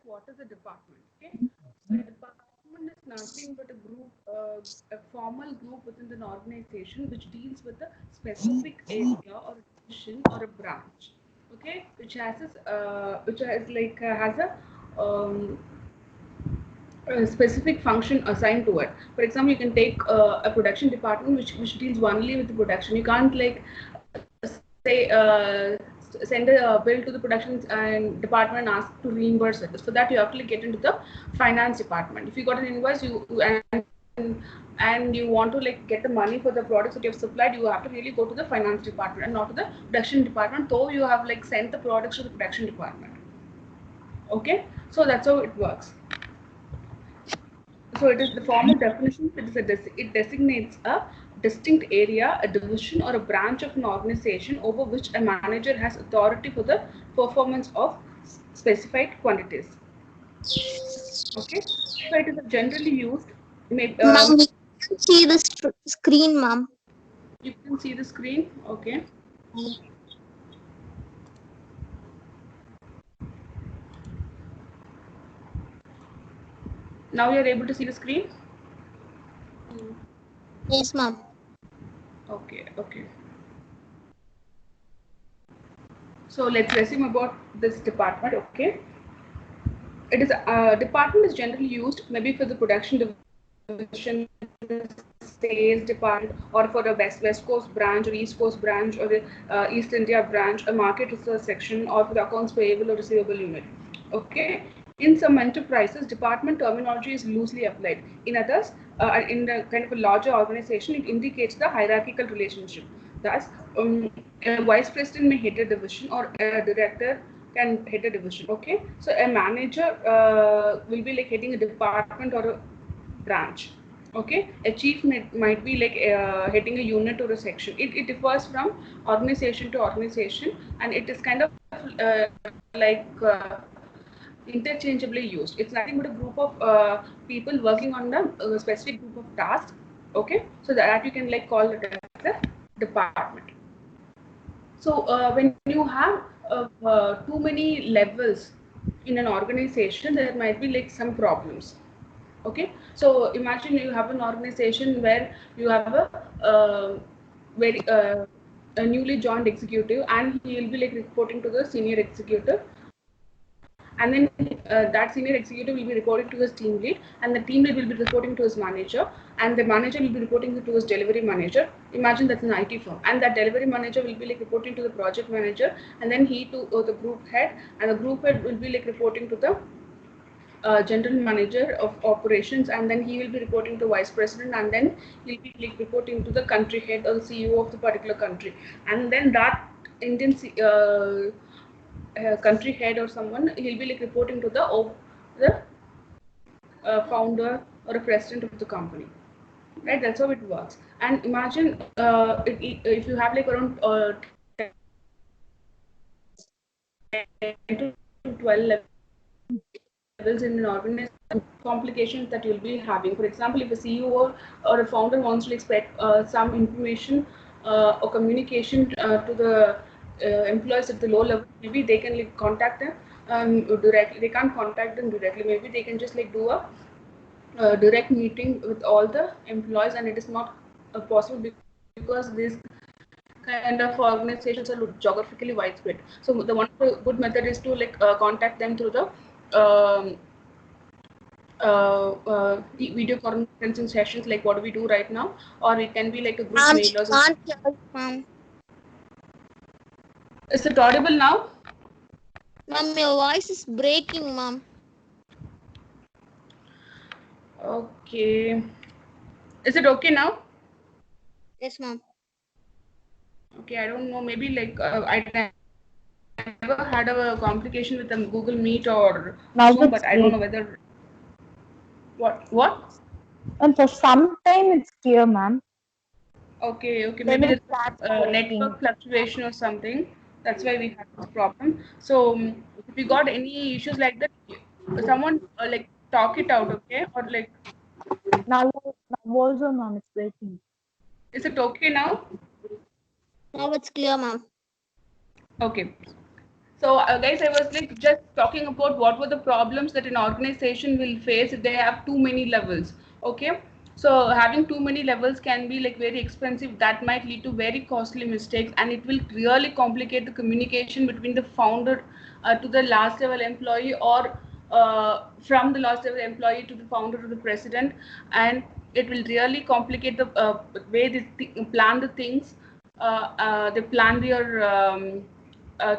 what is a department? Okay, so a department is nothing but a group, a formal group within an organization which deals with a specific area or a division or a branch. Okay, which has has a specific function assigned to it. For example, you can take a production department which deals only with the production. You can't send a bill to the production and department and ask to reimburse it. For that, you have to like, get into the finance department. If you got an invoice, and you want to like get the money for the products that you have supplied, you have to really go to the finance department and not to the production department. Though you have like sent the products to the production department. Okay, so that's how it works. So it is the formal definition. It designates a distinct area, a division, or a branch of an organization over which a manager has authority for the performance of specified quantities. Okay, so it is generally used. Ma'am, we can see the screen, ma'am. You can see the screen. Okay. Now you are able to see the screen. Yes, ma'am. Okay. Okay. So let's resume about this department. Okay. It is department is generally used maybe for the production division, sales department, or for the West Coast branch or East Coast branch or the East India branch, a market research section, or for the accounts payable or receivable unit. Okay. In some enterprises, department terminology is loosely applied. In others, in the kind of a larger organization, it indicates the hierarchical relationship. Thus, a vice president may head a division, or a director can head a division. Okay, so a manager will be like heading a department or a branch. Okay, a chief might be like heading a unit or a section. It differs from organization to organization, and it is kind of interchangeably used. It's nothing but a group of people working on a specific group of tasks. Okay, so that you can like call it as a department. So when you have too many levels in an organization, there might be like some problems. Okay, so imagine you have an organization where you have very a newly joined executive, and he will be like reporting to the senior executive, and then that senior executive will be reporting to his team lead, and the team lead will be reporting to his manager, and the manager will be reporting to his delivery manager. Imagine that's an IT firm, and that delivery manager will be like reporting to the project manager, and then he to the group head, and the group head will be like reporting to the general manager of operations, and then he will be reporting to vice president, and then he'll be like reporting to the country head or the CEO of the particular country, and then that Indian country head or someone, he'll be like reporting to the founder or a president of the company. Right, that's how it works. And imagine if you have like around 10 to 12 levels in an organization, complications that you'll be having. For example, if a CEO or a founder wants to expect some information or communication to the employees at the low level, maybe they can like contact them directly. They can't contact them directly. Maybe they can just like do a direct meeting with all the employees, and it is not possible because these kind of organizations are geographically widespread. So the one of the good method is to like contact them through the um, video conferencing sessions, like what we do right now, or it can be like a group Ma'am, mailers. can't hear you, ma'am. Is it audible now? Ma'am, your voice is breaking, ma'am. Okay. Is it okay now? Yes, ma'am. Okay, I don't know. Maybe like I never had a complication with Google Meet or Zoom, but I don't know Now whether it's great. what. And for some time it's clear, ma'am. Okay, okay. Then Maybe it there's starts a breaking. network fluctuation or something. That's why we have this problem. So if you got any issues like that, someone like talk it out, okay? Or like, Now also, ma'am, it's breaking. is it okay now? Now it's clear, ma'am. Okay. So guys, I was like just talking about what were the problems that an organization will face if they have too many levels. Okay. So having too many levels can be like very expensive. That might lead to very costly mistakes, and it will really complicate the communication between the founder to the last level employee, or from the last level employee to the founder to the president, and it will really complicate the way they plan the things. They plan their uh,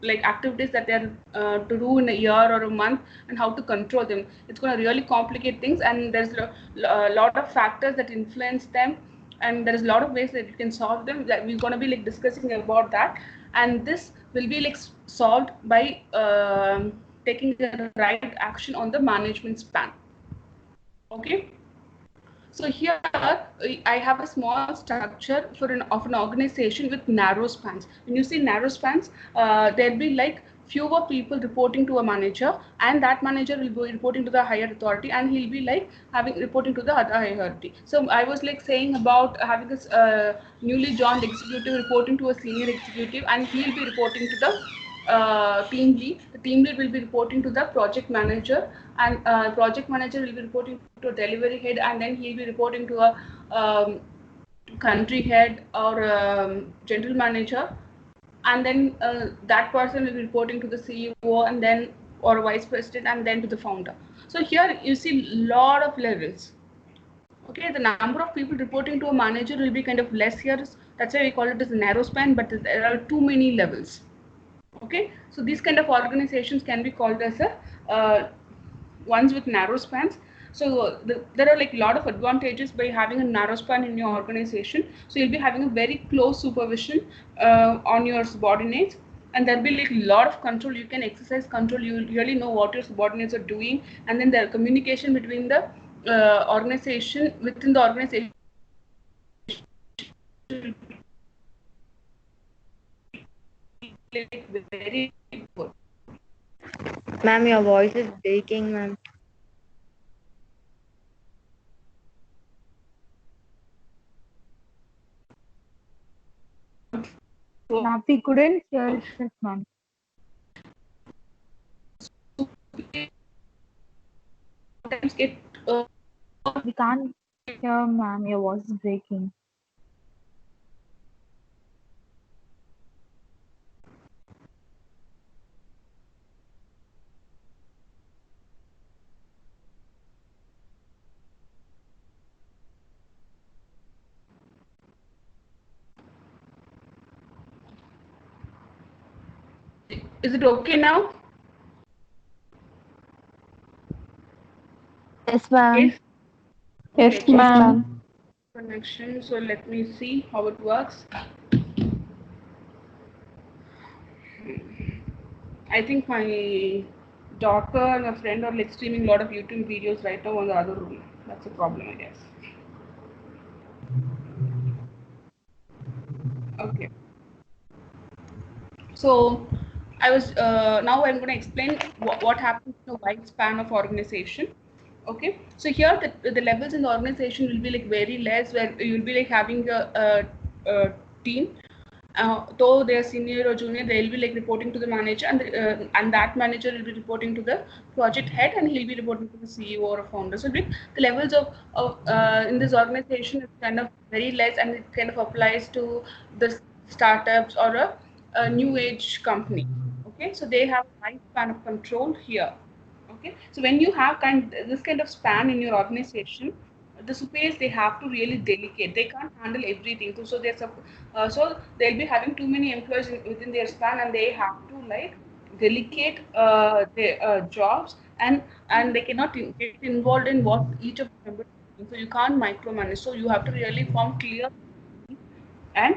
like activities that they're to do in a year or a month, and how to control them. It's going to really complicate things, and there's a lot of factors that influence them, and there's a lot of ways that you can solve them, that we're going to be like discussing about that. And this will be like solved by taking the right action on the management span. Okay. So here I have a small structure for an organization with narrow spans. When you see narrow spans, there'll be like fewer people reporting to a manager, and that manager will be reporting to the higher authority, and he'll be like having reporting to the other higher authority. So I was like saying about having this newly joined executive reporting to a senior executive, and he'll be reporting to the team lead. The team lead will be reporting to the project manager, and project manager will be reporting to a delivery head, and then he'll be reporting to a country head or general manager, and then that person will be reporting to the CEO, and then or vice president, and then to the founder. So here you see lot of levels. Okay, the number of people reporting to a manager will be kind of less here. That's why we call it as a narrow span, but there are too many levels. Okay, so these kind of organizations can be called as a ones with narrow spans. So there are like a lot of advantages by having a narrow span in your organization. So you'll be having a very close supervision on your subordinates, and there'll be like a lot of control. You can exercise control. You really know what your subordinates are doing, and then the communication between the organization within the organization like very good. Ma'am, your voice is breaking, ma'am. Now we couldn't hear it, ma'am. Sometimes it We can't hear, ma'am. Your voice is breaking. is it okay now? Yes, ma'am. Yes. Yes, Okay, ma'am. connection. So let me see how it works. I think my daughter and a friend are like streaming a lot of YouTube videos right now on the other room. That's a problem, I guess. Okay. So I was now I'm going to explain what happens in a wide span of organization. Okay, so here the levels in the organization will be like very less, where you'll be like having a team. Though they are senior or junior, they'll be like reporting to the manager, and that manager will be reporting to the project head, and he'll be reporting to the CEO or a founder. So the levels of in this organization is kind of very less, and it kind of applies to the startups or a new age company. Okay, so they have a high span of control here. Okay, so when you have this kind of span in your organization, the superiors, they have to really delegate. They can't handle everything. So they'll be having too many employees within their span, and they have to like delegate their jobs, and they cannot get involved in what each of the members are doing. So you can't micromanage. So you have to really form clear, and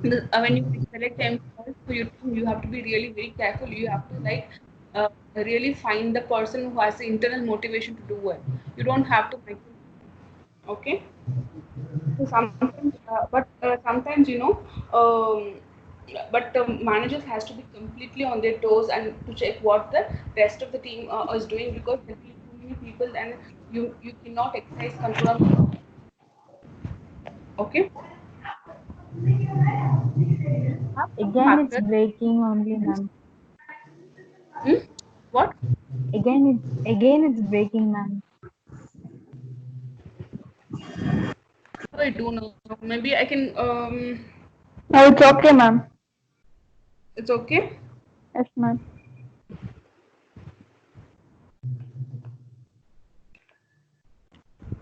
when you like, select employees for your team, you have to be really very careful. You have to like really find the person who has the internal motivation to do it. You don't have to make okay. So sometimes, sometimes but managers has to be completely on their toes and to check what the rest of the team is doing, because there will be too many people, and you cannot exercise control on. Okay. Again, it's breaking only, ma'am. What? Again it's breaking, ma'am. I don't know. Maybe I can. No, it's okay, ma'am. It's okay. Yes, ma'am.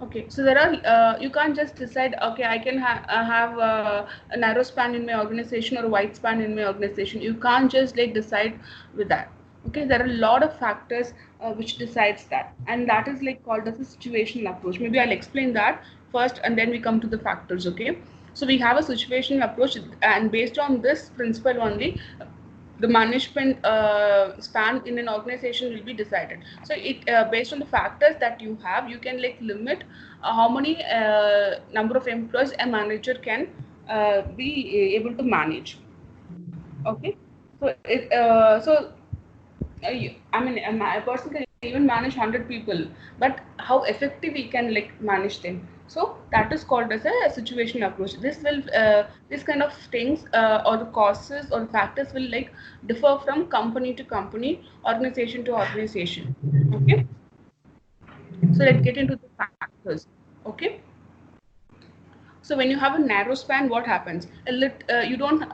Okay, so there are you can't just decide. Okay, I can have a narrow span in my organization or a wide span in my organization. You can't just like decide with that. Okay, there are a lot of factors which decides that, and that is like called as a situational approach. Maybe I'll explain that first, and then we come to the factors. Okay, so we have a situational approach, and based on this principle only, the management span in an organization will be decided. So it based on the factors that you have, you can like limit how many number of employees a manager can be able to manage. Okay, so I mean, a person can even manage 100 people, but how effective we can like manage them. So that is called as a situational approach. This kind of things or the causes or the factors will like differ from company to company, organization to organization. Okay, so let's get into the factors. Okay, so when you have a narrow span, what happens? You don't.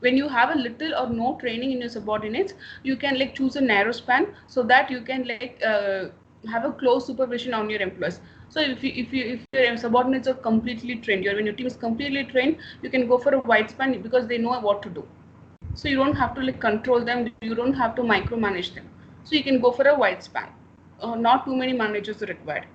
When you have a little or no training in your subordinates, you can like choose a narrow span so that you can like have a close supervision on your employees. So if your subordinates are completely trained, when your team is completely trained, you can go for a wide span because they know what to do. So you don't have to like control them. You don't have to micromanage them. So you can go for a wide span. Not too many managers are required.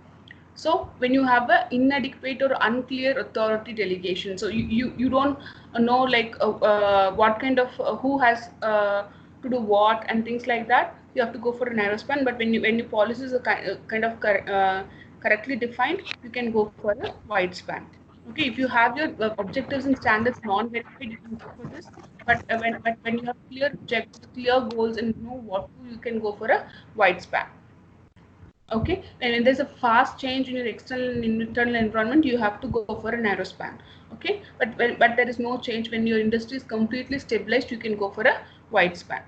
So when you have a inadequate or unclear authority delegation, so you don't know like what kind of who has to do what and things like that, you have to go for a narrow span. But when your policies are kind of correctly defined, you can go for a wide span. Okay, if you have your objectives and standards non-verified, you can go for this. But when you have clear objectives, clear goals, and know what to, you can go for a wide span. Okay, and when there's a fast change in your external and internal environment, you have to go for a narrow span. Okay, but there is no change when your industry is completely stabilized, you can go for a wide span.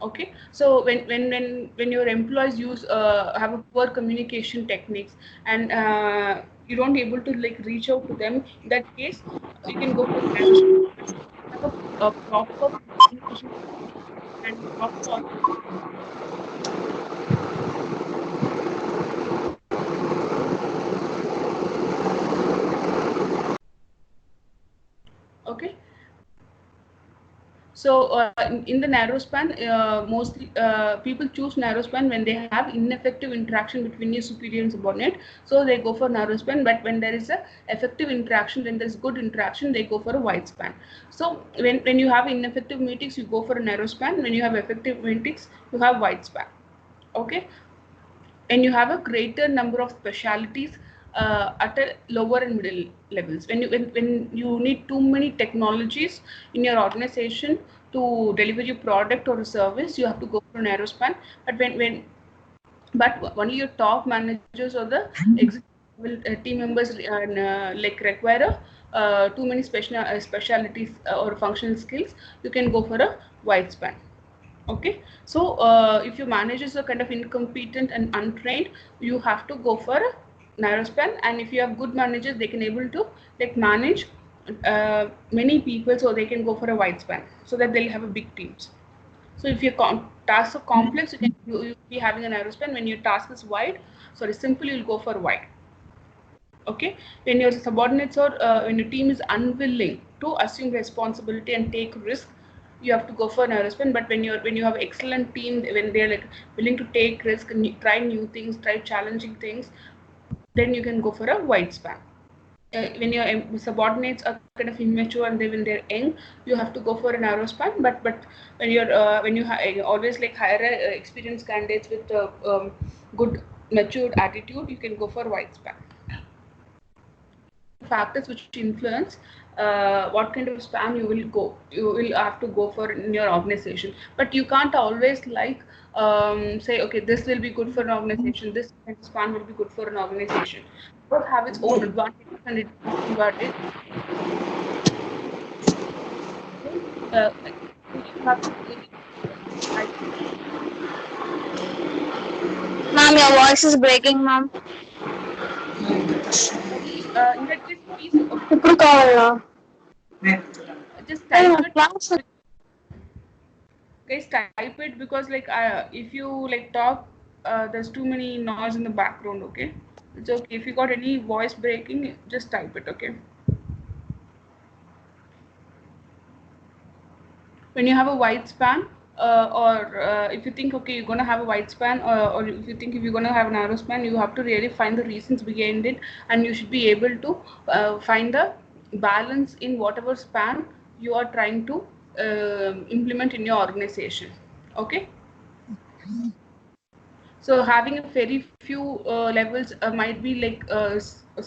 Okay, so when your employees have a poor communication techniques, and you don't able to like reach out to them, in that case you can go for a narrow span. Have a proper communication and proper. Okay, so in the narrow span, mostly people choose narrow span when they have ineffective interaction between your superior and subordinate. So they go for narrow span. But when there is a effective interaction, when there is good interaction, they go for a wide span. So when you have ineffective meetings, you go for a narrow span. When you have effective meetings, you have wide span. Okay, and you have a greater number of specialities at a lower and middle levels. When you need too many technologies in your organization to deliver your product or a service, you have to go for a narrow span. But but only your top managers or the team members like require too many specialities or functional skills, you can go for a wide span. Okay, so if your managers are kind of incompetent and untrained, you have to go for a narrow span. And if you have good managers, they can able to like manage many people, so they can go for a wide span so that they'll have a big teams. So if your tasks are complex, you'll be having a narrow span. When your task is wide, sorry, simple, you'll go for wide. Okay, when your subordinates or when your team is unwilling to assume responsibility and take risk, you have to go for narrow span. But when you have excellent team, when they're like willing to take risk and try new things, try challenging things, then you can go for a wide span. When your subordinates are kind of immature and when they're young, you have to go for a narrow span. But when you always like hire experienced candidates with good matured attitude, you can go for wide span. Factors which influence what kind of span you will have to go for in your organization. But you can't always like say, okay, this will be good for an organization, this kind of span will be good for an organization. Both have its own advantages and its disadvantages. You have to your voice is breaking, ma'am. In that case, please ఇప్పుడు కావాలా? just type it. Class. Guys, type it because like if you like talk, there's too many noise in the background. Okay, it's okay. If you got any voice breaking, just type it. Okay. When you have a wide span, or if you think okay you're gonna have a wide span, or if you think if you're gonna have a narrow span, you have to really find the reasons behind it, and you should be able to find the balance in whatever span you are trying to implement in your organization. Okay. So having a very few levels might be like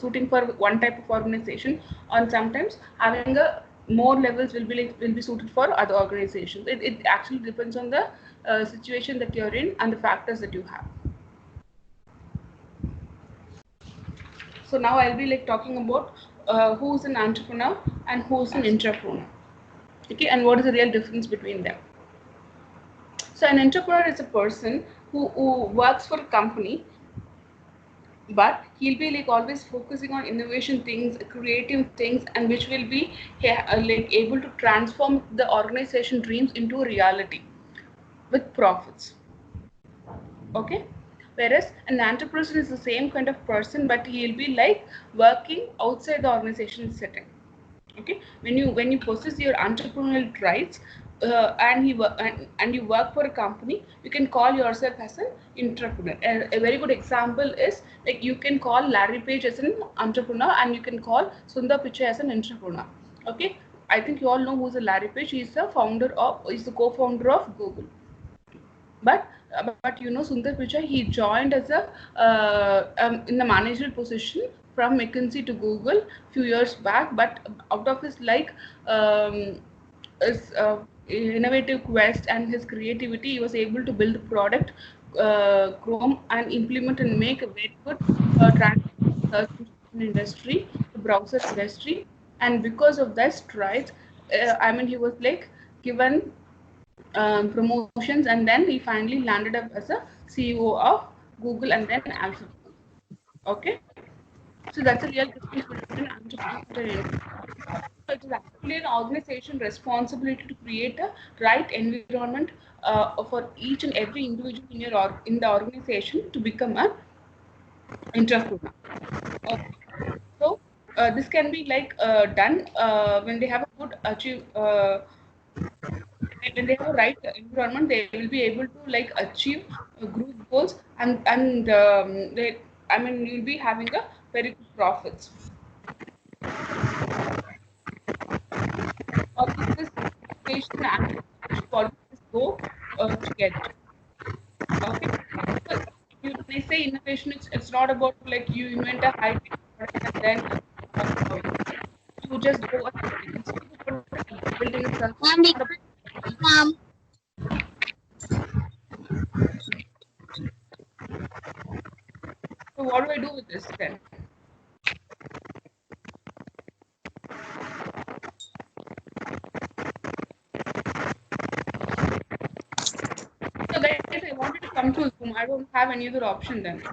suiting for one type of organization, or sometimes having a more levels will be suited for other organizations. It actually depends on the situation that you're in and the factors that you have. So now I'll be like talking about who's an entrepreneur and who's an intrapreneur. Okay, and what is the real difference between them? So an entrepreneur is a person who works for a company, but he'll be like always focusing on innovation things, creative things, and which will be like able to transform the organization dreams into a reality with profits. Okay. Whereas an entrepreneur is the same kind of person, but he'll be like working outside the organization setting. Okay, when you possess your entrepreneurial rights, and you work for a company, you can call yourself as an entrepreneur. A very good example is like you can call Larry Page as an entrepreneur, and you can call Sundar Pichai as an entrepreneur. Okay, I think you all know who's a Larry Page. He's the co-founder of Google. But you know Sundar Pichai, he joined as a in the managerial position from McKinsey to Google few years back. But out of his like his innovative quest and his creativity, he was able to build a product, Chrome, and implement and make a very good search engine industry, the browser industry. And because of that strides, I mean he was like given promotions, and then he finally landed up as a CEO of Google and then Alphabet. Okay, so that's a real difference between entrepreneur and entrepreneur. So it is actually an organization responsibility to create a right environment for each and every individual in the organization to become an entrepreneur. Okay. So this can be like done when they have a good achieve. When they have a right environment, they will be able to like achieve group goals, and I mean you'll be having a very good profits. Always this innovation and entrepreneurship always go together. Okay, so when I say innovation, it's not about like you invent a high tech product and then you just go ahead. Instead of building a service, Ma'am, it's not about. ma'am. So what do I do with this then? So guys, I wanted to come to Zoom. I don't have any other option then.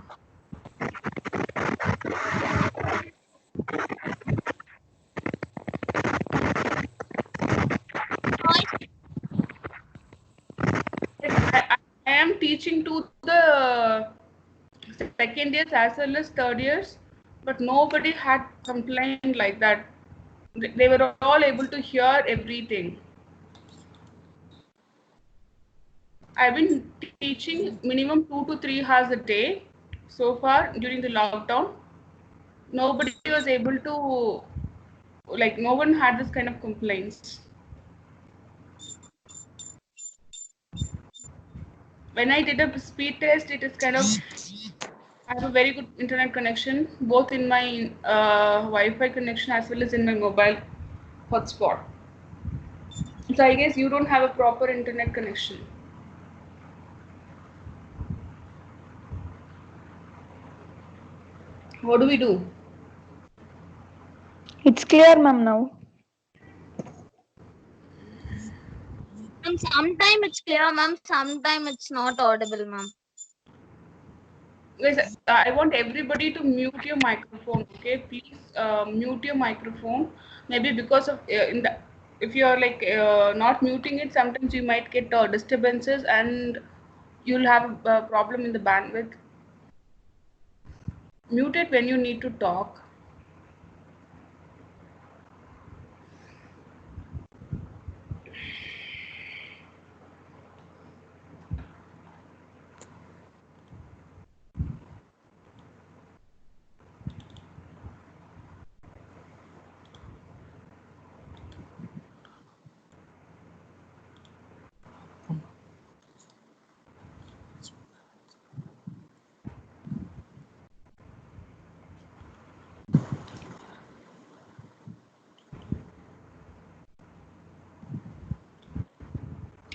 I am teaching to the second years as well as third years, but nobody had complained like that. They were all able to hear everything. I've been teaching minimum 2 to 3 hours a day so far during the lockdown. Nobody was able to, like, no one had this kind of complaints. When I did a speed test, it is kind of, I have a very good internet connection, both in my Wi-Fi connection as well as in my mobile hotspot. So I guess you don't have a proper internet connection. What do we do? It's clear, ma'am, now. Ma'am, sometime it's clear, ma'am. Sometime it's not audible, ma'am. Guys, I want everybody to mute your microphone. Okay, please mute your microphone. Maybe because of in the if you're like not muting it, sometimes you might get disturbances and you'll have a problem in the bandwidth. Mute it when you need to talk.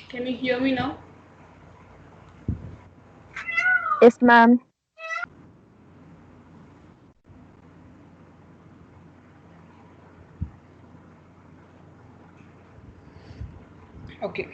Can you hear me now? Yes, ma'am. Okay.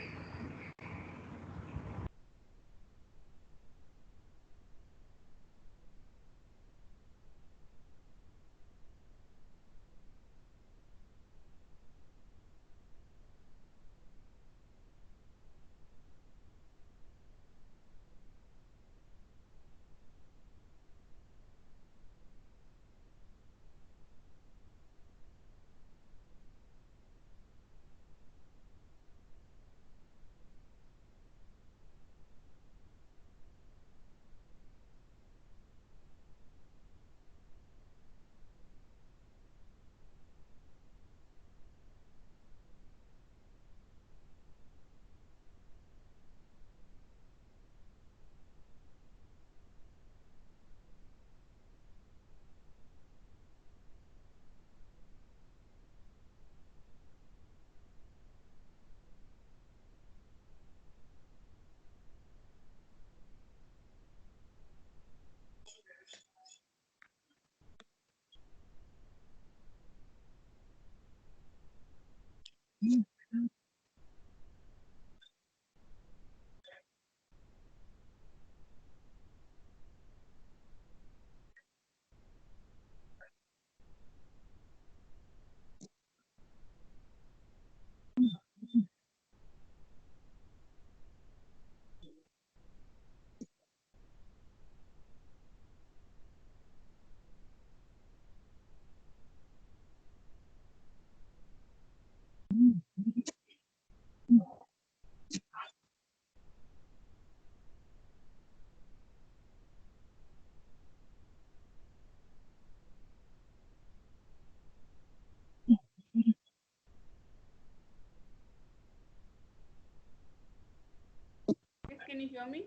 Guys, can you hear me?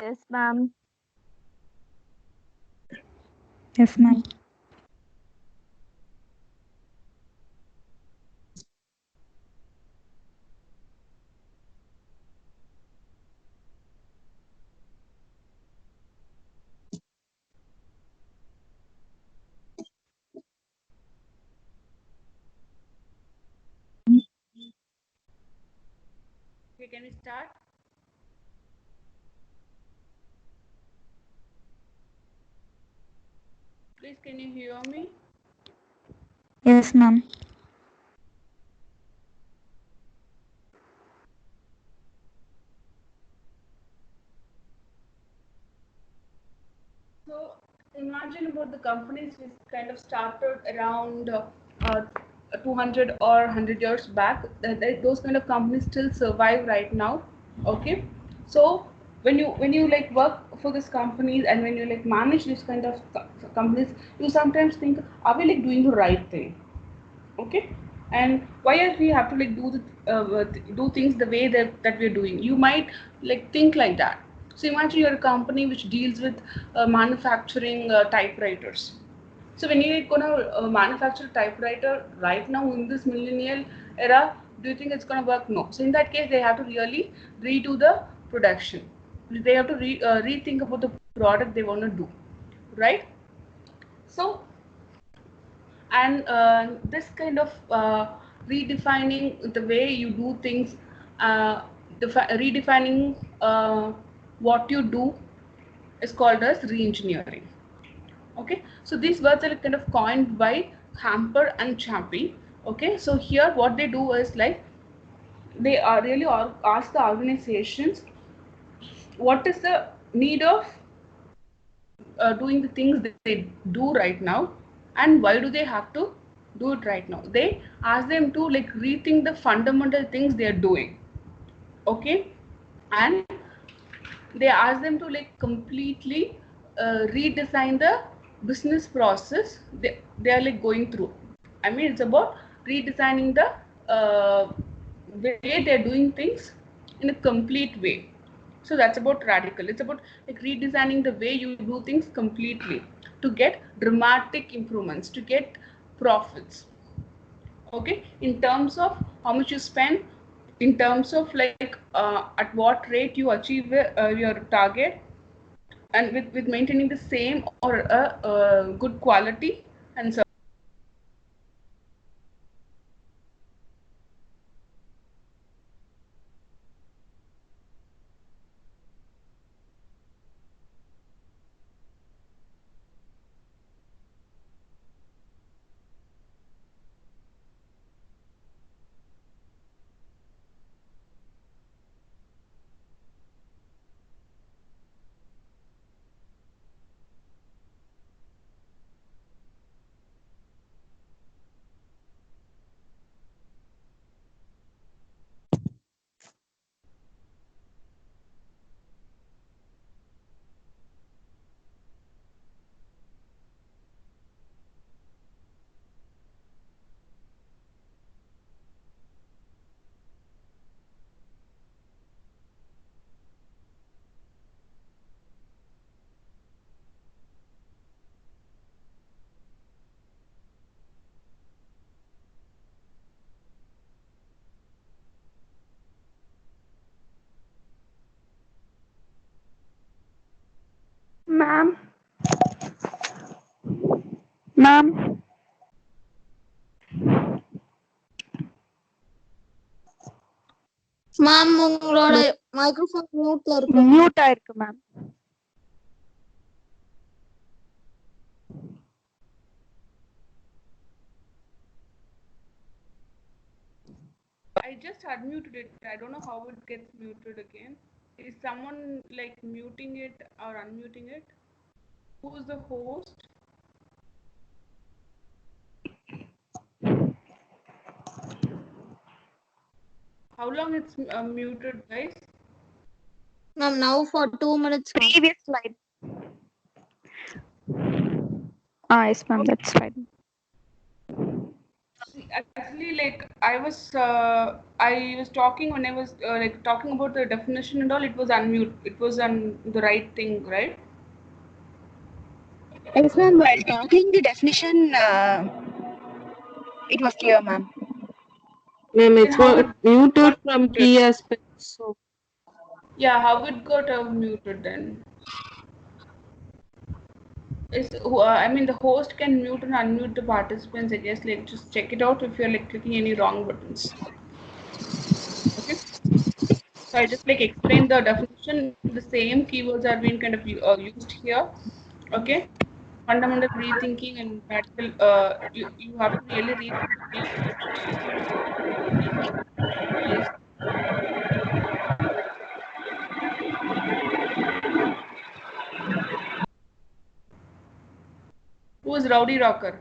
Yes, ma'am. Yes, ma'am. Okay, can we start? Please, can you hear me? Yes, ma'am. So imagine about the companies which kind of started around 200 or 100 years back. Those kind of companies still survive right now. Okay, so when you like work for these companies and when you like manage this kind of companies, you sometimes think, are we like doing the right thing? Okay, and why are we have to like do things the way that we're doing? You might like think like that. So imagine you're a company which deals with manufacturing typewriters. So when you're gonna manufacture a typewriter right now in this millennial era, do you think it's gonna work? No. So in that case, they have to really redo the production. They have to rethink about the product they want to do, right? So and this kind of redefining the way you do things, redefining what you do is called as re-engineering. Okay, so these words are kind of coined by Hamper and Champy. Okay, so here what they do is like they are really ask the organizations what is the need of doing the things they do right now, and why do they have to do it right now. They ask them to like rethink the fundamental things they are doing. Okay, and they ask them to like completely redesign the business process they are like going through. I mean, it's about redesigning the way they're doing things in a complete way. So that's about radical. It's about like redesigning the way you do things completely to get dramatic improvements, to get profits. Okay, in terms of how much you spend, in terms of like at what rate you achieve your target, and with maintaining the same or a good quality and service. Ma'am. Ma'am. Ma'am, உங்களோட microphone மியூட்ல இருக்கு. Mute ஆயிருக்கு ma'am. I just unmuted it. I don't know how it gets muted again. Is someone like muting it or unmuting it? Who's the host? How long it's muted, guys? Ma'am, now for 2 minutes. Ma'am. Previous slide. Yes ma'am, that's right. Actually, like I was talking when I was like talking about the definition and all. It was unmute. It was on the right thing, right? Yes, ma'am. While talking the definition, it was clear, ma'am. Ma'am, it's Then how got it muted got from muted? key aspects. So Yeah, how it got muted then? I mean, the host can mute and unmute the participants. I guess like just check it out if you're like clicking any wrong buttons. Okay. So I just like explain the definition. The same keywords are being kind of used here. Okay. Fundamental rethinking and radical. You have to really rethink the way is. Who is Rowdy Rocker?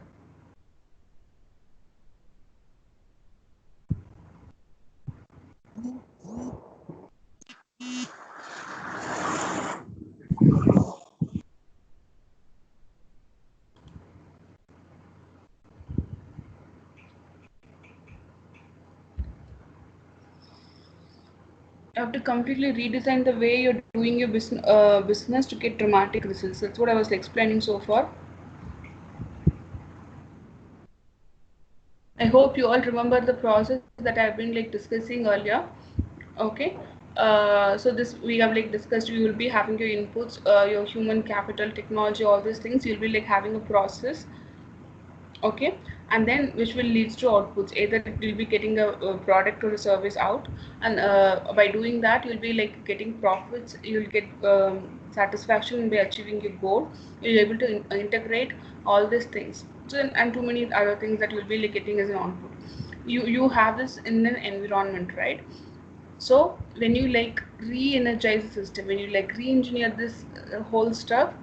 You have to completely redesign the way you're doing your business to get dramatic results. That's what I was explaining so far. I hope you all remember the process that I've been like discussing earlier. Okay. So this we have like discussed. You will be having your inputs, your human capital, technology, all these things. You'll be like having a process. Okay, and then which will leads to outputs. Either it will be getting a product or a service out, and by doing that you'll be like getting profits, you'll get satisfaction by achieving your goal, you'll be able to integrate all these things. So and too many other things that you'll be like getting as an output. You have this in an environment, right? So when you like re-energize the system, when you like re-engineer this whole stuff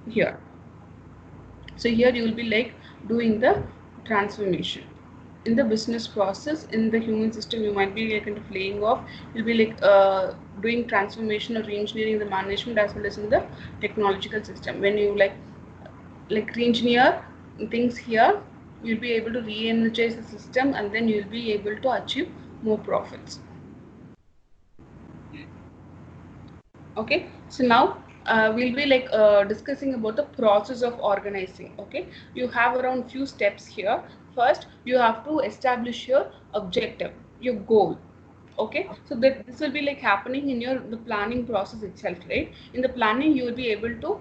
here, so here you will be like doing the transformation in the business process. In the human system you might be like kind of laying off, you'll be like doing transformation or re-engineering the management as well as in the technological system. When you like re-engineer things here, you'll be able to re-energize the system, and then you'll be able to achieve more profits. Okay, so now we'll be like discussing about the process of organizing. Okay, you have around few steps here. First you have to establish your objective, your goal. Okay, so that this will be like happening in your the planning process itself, right? In the planning you will be able to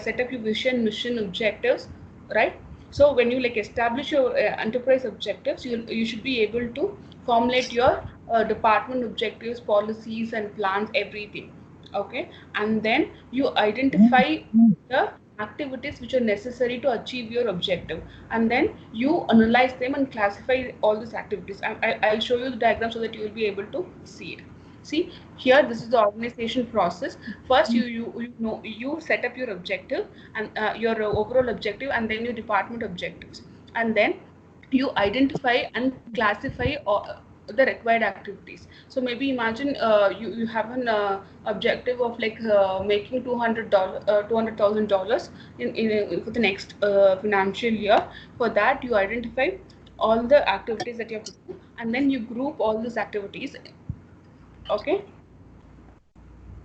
set up your vision, mission, objectives, right? So when you like establish your enterprise objectives, you should be able to formulate your department objectives, policies and plans, everything. Okay, and then you identify the activities which are necessary to achieve your objective, and then you analyze them and classify all these activities. I'll show you the diagram so that you will be able to see it. See here, this is the organization process. First you set up your objective and your overall objective, and then your department objectives, and then you identify and classify the required activities. So maybe imagine you have an objective of like making $200,000 in for the next financial year. For that you identify all the activities that you have to do, and then you group all these activities, okay,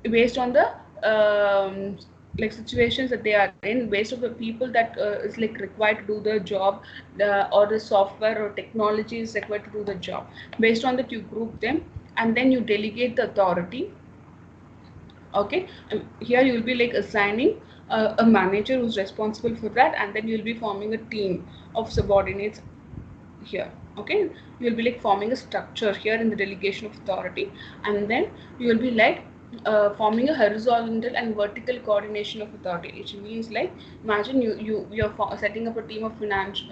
based on the like situations that they are in, based on the people that is like required to do the job, or the software or technology is required to do the job. Based on that you group them, and then you delegate the authority. Okay, here you will be like assigning a manager who's responsible for that, and then you'll be forming a team of subordinates here. Okay, you will be like forming a structure here in the delegation of authority, and then you will be like forming a horizontal and vertical coordination of authority, which means like imagine you're setting up a team of finance,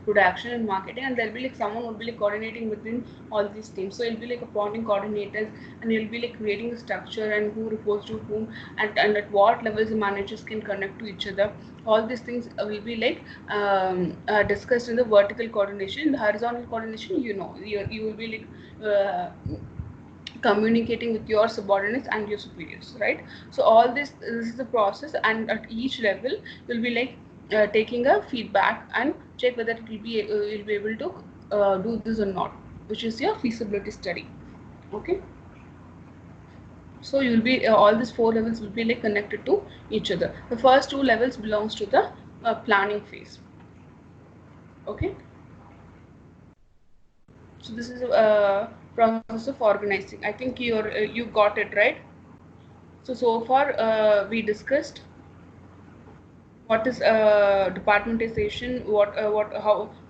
production and marketing, and there'll be like someone will be like coordinating within all these teams. So it'll be like appointing coordinators, and you'll be like creating the structure and who reports to whom, and at what levels the managers can connect to each other. All these things will be like discussed in the vertical coordination. In the horizontal coordination, you will be like communicating with your subordinates and your superiors, right? So all this is the process, and at each level you'll be like taking a feedback and check whether it will be you'll be able to do this or not, which is your feasibility study. Okay, so you'll be all these 4 levels will be like connected to each other. The first 2 levels belongs to the planning phase. Okay, so this is a process of organizing. I think you got it right. So far we discussed what is departmentization,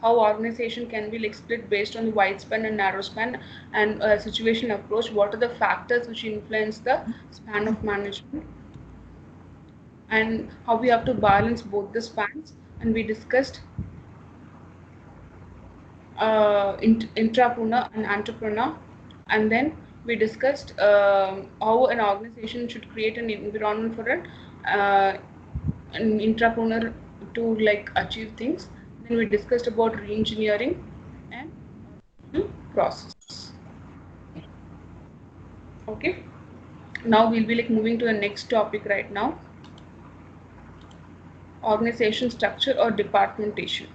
how organization can be like split based on the wide span and narrow span, and situation approach. What are the factors which influence the span of management, and how we have to balance both the spans. And we discussed intrapreneur and entrepreneur, and then we discussed how an organization should create an environment for an intrapreneur to like achieve things. Then we discussed about re-engineering and process. Okay, now we'll be like moving to the next topic right now: organization structure or departmentation.